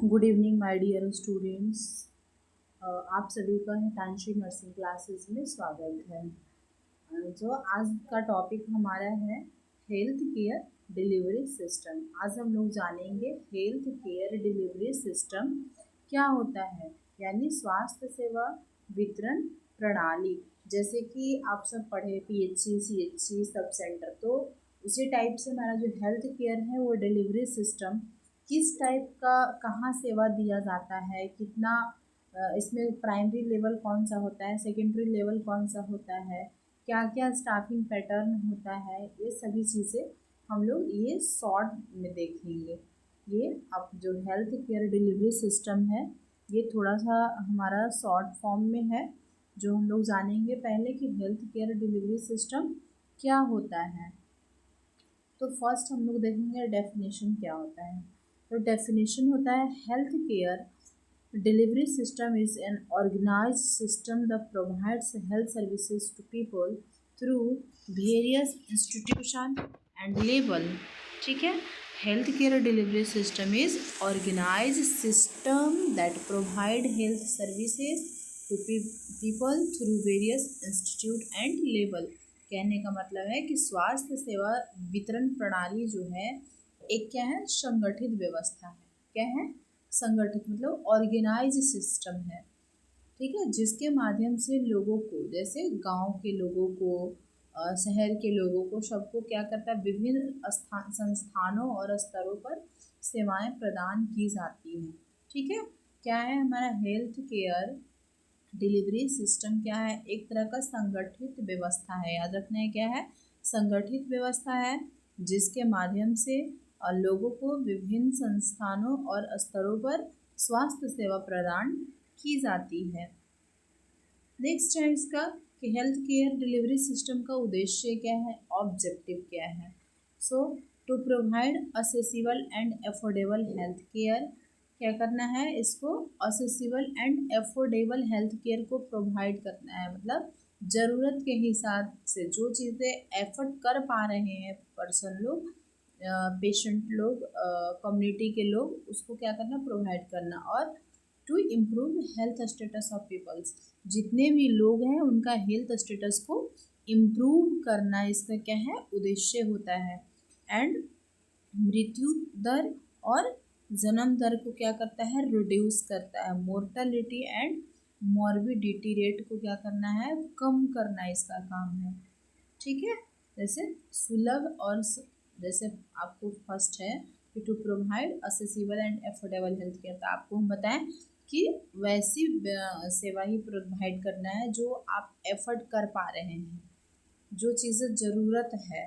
Good evening my dear students. आप सभी का हितांशी नर्सिंग क्लासेस में स्वागत है। जो आज का टॉपिक हमारा है हेल्थ केयर डिलीवरी सिस्टम। आज हम लोग जानेंगे हेल्थ केयर डिलीवरी सिस्टम क्या होता है, यानी स्वास्थ्य सेवा वितरण प्रणाली। जैसे कि आप सब पढ़े पीएचसी, सीएचसी, सब सेंटर, तो उसी टाइप से हमारा जो हेल्थ केयर है वो डिलीवरी सिस्टम किस टाइप का, कहाँ सेवा दिया जाता है, कितना इसमें प्राइमरी लेवल कौन सा होता है, सेकेंडरी लेवल कौन सा होता है, क्या क्या स्टाफिंग पैटर्न होता है, ये सभी चीज़ें हम लोग ये शॉर्ट में देखेंगे। ये अब जो हेल्थ केयर डिलीवरी सिस्टम है ये थोड़ा सा हमारा शॉर्ट फॉर्म में है, जो हम लोग जानेंगे पहले कि हेल्थ केयर डिलीवरी सिस्टम क्या होता है। तो फर्स्ट हम लोग देखेंगे डेफिनेशन क्या होता है। तो डेफिनेशन होता है health care delivery system is an organised system that provides health services to people through various institution and level। ठीक है, health care delivery system is organised system that provide health services to people through various institute and level. कहने का मतलब है कि स्वास्थ्य सेवा वितरण प्रणाली जो है एक क्या है, संगठित व्यवस्था है। क्या है? संगठित मतलब ऑर्गेनाइज सिस्टम है। ठीक है, जिसके माध्यम से लोगों को, जैसे गांव के लोगों को, शहर के लोगों को, सबको क्या करता है, विभिन्न संस्थानों और स्तरों पर सेवाएं प्रदान की जाती हैं। ठीक है, क्या है हमारा हेल्थ केयर डिलीवरी सिस्टम? क्या है? एक तरह का संगठित व्यवस्था है। याद रखना है, क्या है? संगठित व्यवस्था है जिसके माध्यम से लोगों को विभिन्न संस्थानों और स्तरों पर स्वास्थ्य सेवा प्रदान की जाती है। नेक्स्ट है इसका कि हेल्थ केयर डिलीवरी सिस्टम का उद्देश्य क्या है, ऑब्जेक्टिव क्या है। So to provide accessible and affordable health care. क्या करना है इसको? Accessible and affordable health care को प्रोवाइड करना है, मतलब ज़रूरत के हिसाब से जो चीज़ें एफर्ट कर पा रहे हैं पर्सन लोग, पेशेंट लोग, कम्युनिटी के लोग, उसको क्या करना, प्रोवाइड करना। और to improve health status of peoples, जितने भी लोग हैं उनका हेल्थ स्टेटस को इम्प्रूव करना इसका क्या है, उद्देश्य होता है। एंड मृत्यु दर और जन्म दर को क्या करता है, रिड्यूस करता है। मोर्टेलिटी एंड मॉर्बिडिटी रेट को क्या करना है, कम करना इसका काम है। ठीक है, जैसे सुलभ और जैसे आपको फर्स्ट है कि to provide accessible and affordable health care, तो आपको हम बताएं कि वैसी सेवा ही प्रोवाइड करना है जो आप एफर्ट कर पा रहे हैं, जो चीज़ें ज़रूरत है।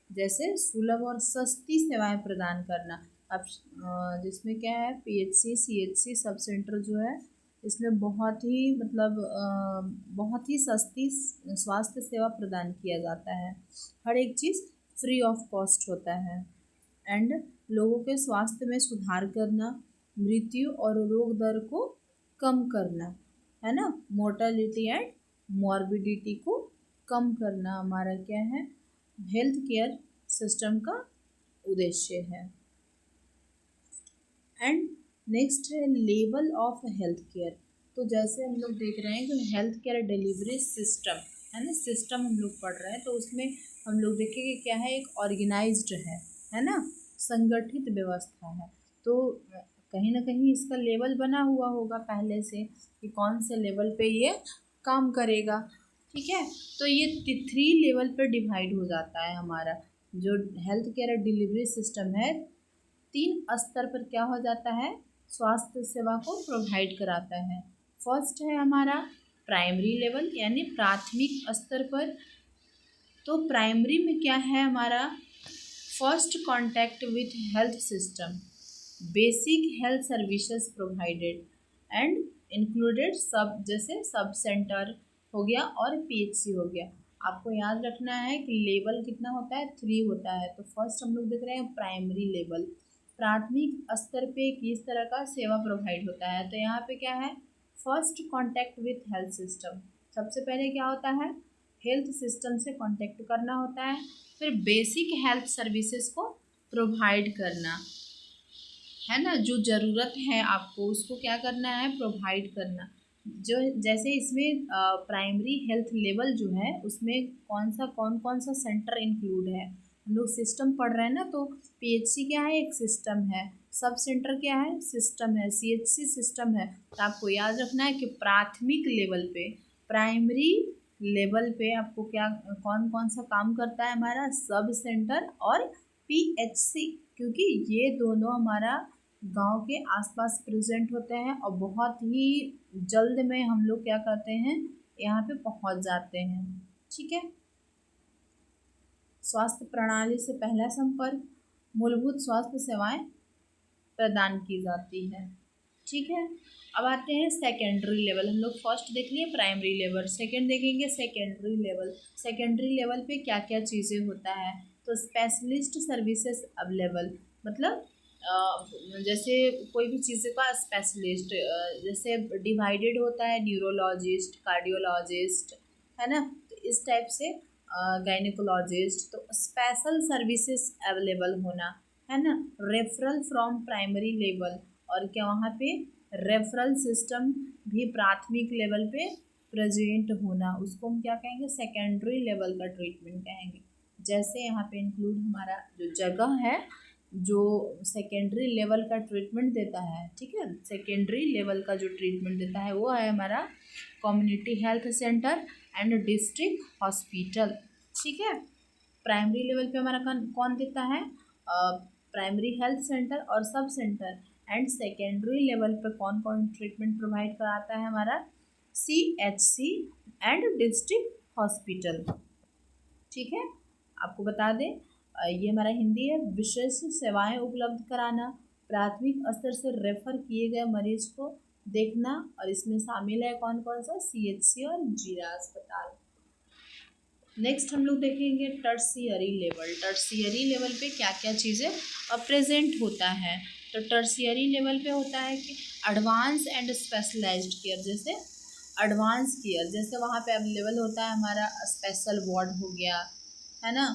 जैसे सुलभ और सस्ती सेवाएं प्रदान करना। अब जिसमें क्या है, पीएचसी, सीएचसी, सब सेंटर जो है इसमें बहुत ही मतलब बहुत ही सस्ती स्वास्थ्य सेवा प्रदान किया जाता है। हर एक चीज़ फ्री ऑफ कॉस्ट होता है। एंड लोगों के स्वास्थ्य में सुधार करना, मृत्यु और रोग दर को कम करना, है ना, मोर्टेलिटी एंड मॉर्बिडिटी को कम करना हमारा क्या है, हेल्थ केयर सिस्टम का उद्देश्य है। एंड नेक्स्ट है लेवल ऑफ हेल्थ केयर। तो जैसे हम लोग देख रहे हैं कि हेल्थ केयर डिलीवरी सिस्टम है ना, सिस्टम हम लोग पढ़ रहे हैं, तो उसमें हम लोग देखेंगे क्या है, एक ऑर्गेनाइज्ड है ना, संगठित व्यवस्था है। तो कहीं ना कहीं इसका लेवल बना हुआ होगा पहले से कि कौन से लेवल पे ये काम करेगा। ठीक है, तो ये 3 लेवल पर डिवाइड हो जाता है हमारा जो हेल्थ केयर डिलीवरी सिस्टम है। 3 स्तर पर क्या हो जाता है, स्वास्थ्य सेवा को प्रोवाइड कराता है। फर्स्ट है हमारा प्राइमरी लेवल, यानी प्राथमिक स्तर पर। तो प्राइमरी में क्या है हमारा, first contact with health system, basic health services provided and included सब, जैसे सब सेंटर हो गया और पीएचसी हो गया। आपको याद रखना है कि लेवल कितना होता है, 3 होता है। तो फर्स्ट हम लोग देख रहे हैं प्राइमरी लेवल, प्राथमिक स्तर पे किस तरह का सेवा प्रोवाइड होता है। तो यहाँ पे क्या है, first contact with health system, सबसे पहले क्या होता है, हेल्थ सिस्टम से कांटेक्ट करना होता है। फिर बेसिक हेल्थ सर्विसेज को प्रोवाइड करना, है ना, जो ज़रूरत है आपको उसको क्या करना है, प्रोवाइड करना। जो जैसे इसमें प्राइमरी हेल्थ लेवल जो है उसमें कौन कौन सा सेंटर इंक्लूड है, हम लोग सिस्टम पढ़ रहे हैं ना, तो पीएचसी क्या है, एक सिस्टम है, सब सेंटर क्या है, सिस्टम है, सीएचसी सिस्टम है। तो आपको याद रखना है कि प्राथमिक लेवल पे, प्राइमरी लेवल पे आपको क्या कौन कौन सा काम करता है, हमारा सब सेंटर और पीएचसी, क्योंकि ये दोनों हमारा गांव के आसपास प्रेजेंट होते हैं और बहुत ही जल्द में हम लोग क्या करते हैं, यहाँ पे पहुंच जाते हैं। ठीक है। स्वास्थ्य प्रणाली से पहला संपर्क, मूलभूत स्वास्थ्य सेवाएं प्रदान की जाती है। ठीक है। अब आते हैं सेकेंडरी लेवल। हम लोग फर्स्ट देख लिए प्राइमरी लेवल, सेकंड देखेंगे सेकेंडरी लेवल। सेकेंडरी लेवल पे क्या क्या चीज़ें होता है, तो स्पेशलिस्ट सर्विसेज अवेलेबल, मतलब जैसे कोई भी चीज़ का स्पेशलिस्ट, जैसे डिवाइडेड होता है न्यूरोलॉजिस्ट, कार्डियोलॉजिस्ट, है ना, तो इस टाइप से गायनिकोलॉजिस्ट, तो स्पेशल सर्विसेज अवेलेबल होना, है ना। रेफरल फ्रॉम प्राइमरी लेवल, और क्या वहाँ पे रेफरल सिस्टम भी प्राथमिक लेवल पे प्रेजेंट होना, उसको हम क्या कहेंगे, सेकेंडरी लेवल का ट्रीटमेंट कहेंगे। जैसे यहाँ पे इंक्लूड हमारा जो जगह है जो सेकेंडरी लेवल का ट्रीटमेंट देता है, ठीक है, सेकेंडरी लेवल का जो ट्रीटमेंट देता है वो है हमारा community health centre and district hospital. ठीक है। प्राइमरी लेवल पे हमारा कौन देता है, प्राइमरी हेल्थ सेंटर और sub centre, and secondary level पे कौन कौन ट्रीटमेंट प्रोवाइड कराता है, हमारा सीएचसी एंड डिस्ट्रिक्ट हॉस्पिटल। ठीक है। आपको बता दें ये हमारा हिंदी है, विशेष सेवाएं उपलब्ध कराना, प्राथमिक स्तर से रेफर किए गए मरीज को देखना, और इसमें शामिल है कौन कौन सा, सीएचसी और जिला अस्पताल। नेक्स्ट हम लोग देखेंगे टर्शियरी लेवल। टर्शियरी लेवल पे क्या क्या चीज़ें प्रेजेंट होता है, तो टर्शियरी लेवल पे होता है कि एडवांस एंड स्पेशलाइज्ड केयर, जैसे एडवांस केयर, जैसे वहाँ पे अवेलेबल होता है हमारा स्पेशल वार्ड हो गया, है ना,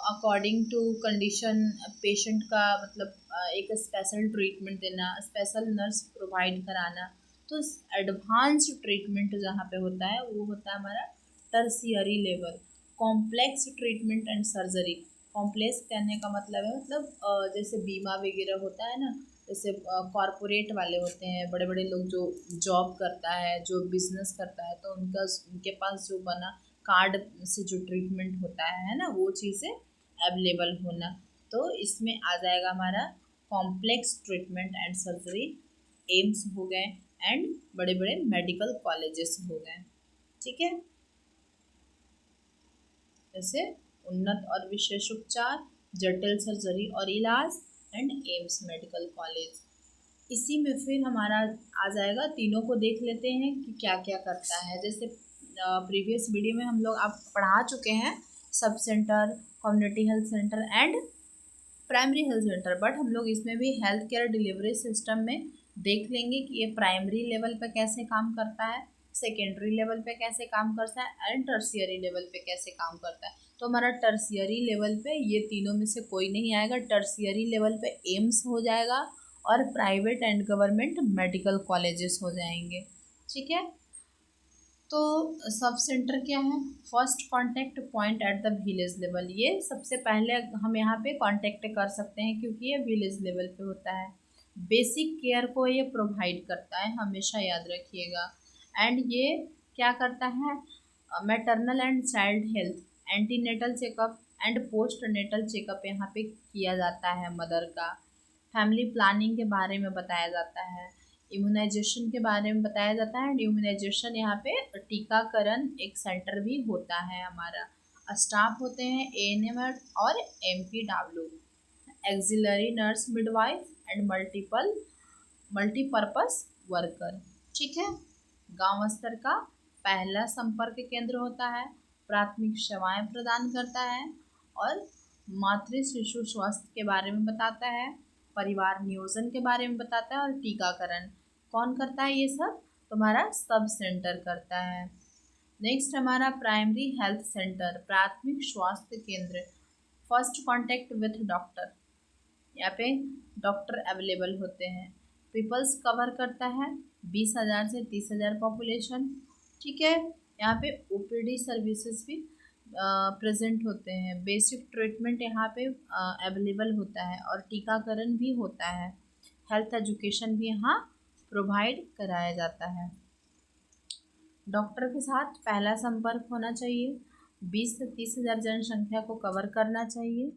अकॉर्डिंग टू कंडीशन पेशेंट का, मतलब एक स्पेशल ट्रीटमेंट देना, स्पेशल नर्स प्रोवाइड कराना, तो एडवांस ट्रीटमेंट जहाँ पे होता है वो होता है हमारा tertiary level. Complex treatment and surgery, complex कहने का मतलब है, मतलब जैसे बीमा वगैरह होता है ना, जैसे कॉरपोरेट वाले होते हैं, बड़े बड़े लोग जो जॉब करता है, जो बिजनेस करता है, तो उनके पास जो बना कार्ड से जो ट्रीटमेंट होता है ना, वो चीज़ें अवेलेबल होना, तो इसमें आ जाएगा हमारा complex treatment and surgery, AIIMS हो गए एंड बड़े बड़े मेडिकल कॉलेजेस हो गए। ठीक है। जैसे उन्नत और विशेष उपचार, जटिल सर्जरी और इलाज, एंड एम्स मेडिकल कॉलेज। इसी में फिर हमारा आ जाएगा, तीनों को देख लेते हैं कि क्या क्या करता है। जैसे प्रीवियस वीडियो में हम लोग आप पढ़ा चुके हैं sub centre, community health centre and primary health centre, but हम लोग इसमें भी हेल्थ केयर डिलीवरी सिस्टम में देख लेंगे कि ये प्राइमरी लेवल पे कैसे काम करता है, सेकेंडरी लेवल पे कैसे काम करता है, एंड टर्शियरी लेवल पे कैसे काम करता है। तो हमारा टर्शियरी लेवल पे ये तीनों में से कोई नहीं आएगा, टर्शियरी लेवल पे एम्स हो जाएगा और private and government medical colleges हो जाएंगे। ठीक है। तो सब सेंटर क्या है, first contact point at the village level, ये सबसे पहले हम यहाँ पे कांटेक्ट कर सकते हैं क्योंकि ये विलेज लेवल पे होता है। बेसिक केयर को ये प्रोवाइड करता है, हमेशा याद रखिएगा। एंड ये क्या करता है, maternal and child health, antenatal checkup and postnatal checkup यहाँ पे किया जाता है मदर का। फैमिली प्लानिंग के बारे में बताया जाता है, इम्यूनाइजेशन के बारे में बताया जाता है, एंड इम्यूनाइजेशन यहाँ पे टीकाकरण एक सेंटर भी होता है हमारा। स्टाफ होते हैं एएनएम और MPW, axillary nurse, midwife and multipurpose worker. ठीक है। गांव स्तर का पहला संपर्क केंद्र होता है, प्राथमिक सेवाएं प्रदान करता है और मातृ शिशु स्वास्थ्य के बारे में बताता है, परिवार नियोजन के बारे में बताता है, और टीकाकरण कौन करता है ये सब, तुम्हारा सब सेंटर करता है। नेक्स्ट हमारा प्राइमरी हेल्थ सेंटर, प्राथमिक स्वास्थ्य केंद्र, फर्स्ट कांटेक्ट विथ डॉक्टर, यहाँ पे डॉक्टर अवेलेबल होते हैं। पीपल्स कवर करता है 20,000 से 30,000 पॉपुलेशन। ठीक है, यहाँ पे ओपीडी सर्विसेज भी प्रेजेंट होते हैं। बेसिक ट्रीटमेंट यहाँ पे अवेलेबल होता है और टीकाकरण भी होता है। हेल्थ एजुकेशन भी यहाँ प्रोवाइड कराया जाता है। डॉक्टर के साथ पहला संपर्क होना चाहिए। 20 से 30,000 जनसंख्या को कवर करना चाहिए।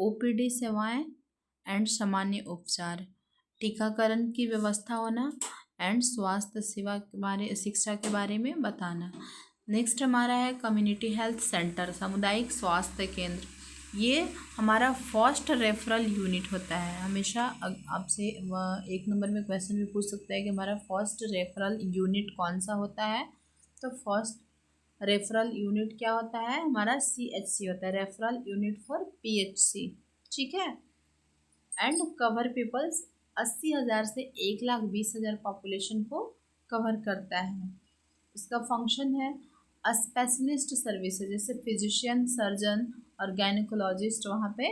ओपीडी सेवाएं एंड सामान्य उपचार, टीकाकरण की व्यवस्था होना एंड स्वास्थ्य सेवा के बारे शिक्षा के बारे में बताना। नेक्स्ट हमारा है कम्युनिटी हेल्थ सेंटर, सामुदायिक स्वास्थ्य केंद्र। ये हमारा फर्स्ट रेफरल यूनिट होता है। हमेशा आपसे 1 नंबर में क्वेश्चन भी पूछ सकता है कि हमारा फर्स्ट रेफरल यूनिट कौन सा होता है। तो फर्स्ट रेफरल यूनिट क्या होता है हमारा, CHC होता है, रेफरल यूनिट फॉर PHC। ठीक है, एंड कवर पीपल्स 80,000 से 1,20,000 पॉपुलेशन को कवर करता है। इसका फंक्शन है स्पेशलिस्ट सर्विसेज, जैसे फिजिशियन, सर्जन और गायनेकोलॉजिस्ट वहाँ पे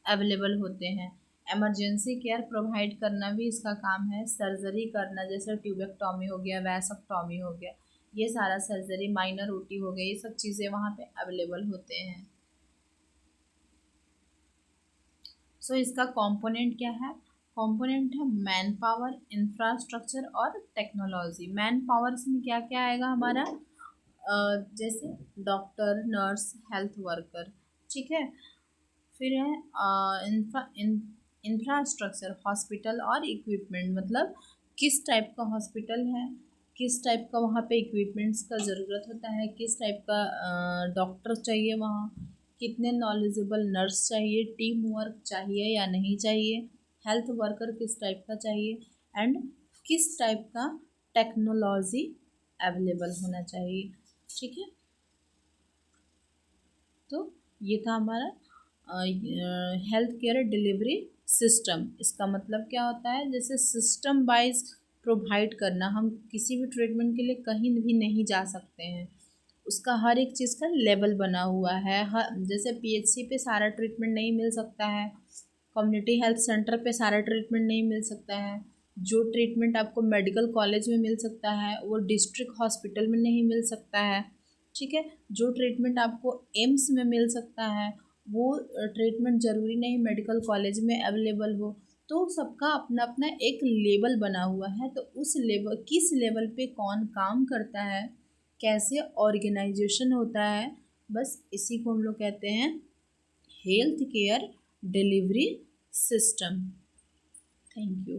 अवेलेबल होते हैं। इमरजेंसी केयर प्रोवाइड करना भी इसका काम है। सर्जरी करना, जैसे ट्यूबेक्टॉमी हो गया, वैसेक्टॉमी हो गया, ये सारा सर्जरी, माइनर ओटी हो गया, ये सब चीज़ें वहाँ पे अवेलेबल होते हैं। सो इसका कंपोनेंट क्या है, कंपोनेंट है मैन पावर, इंफ्रास्ट्रक्चर और टेक्नोलॉजी। मैन पावर में क्या क्या आएगा हमारा, जैसे डॉक्टर, नर्स, हेल्थ वर्कर। ठीक है, फिर है इंफ्रास्ट्रक्चर, हॉस्पिटल और इक्विपमेंट, मतलब किस टाइप का हॉस्पिटल है, किस टाइप का वहाँ पे इक्विपमेंट्स का ज़रूरत होता है, किस टाइप का डॉक्टर चाहिए वहाँ, कितने नॉलेजेबल नर्स चाहिए, टीम वर्क चाहिए या नहीं चाहिए, हेल्थ वर्कर किस टाइप का चाहिए, एंड किस टाइप का टेक्नोलॉजी अवेलेबल होना चाहिए। ठीक है, तो ये था हमारा हेल्थ केयर डिलीवरी सिस्टम। इसका मतलब क्या होता है, जैसे सिस्टम वाइज प्रोवाइड करना। हम किसी भी ट्रीटमेंट के लिए कहीं भी नहीं जा सकते हैं, उसका हर एक चीज़ का लेवल बना हुआ है। जैसे PHC पे सारा ट्रीटमेंट नहीं मिल सकता है, कम्युनिटी हेल्थ सेंटर पे सारा ट्रीटमेंट नहीं मिल सकता है, जो ट्रीटमेंट आपको मेडिकल कॉलेज में मिल सकता है वो डिस्ट्रिक्ट हॉस्पिटल में नहीं मिल सकता है। ठीक है, जो ट्रीटमेंट आपको एम्स में मिल सकता है वो ट्रीटमेंट ज़रूरी नहीं मेडिकल कॉलेज में अवेलेबल हो। तो सबका अपना अपना एक लेवल बना हुआ है, तो उस लेवल, किस लेवल पे कौन काम करता है, कैसे ऑर्गेनाइजेशन होता है, बस इसी को हम लोग कहते हैं health care delivery system. Thank you.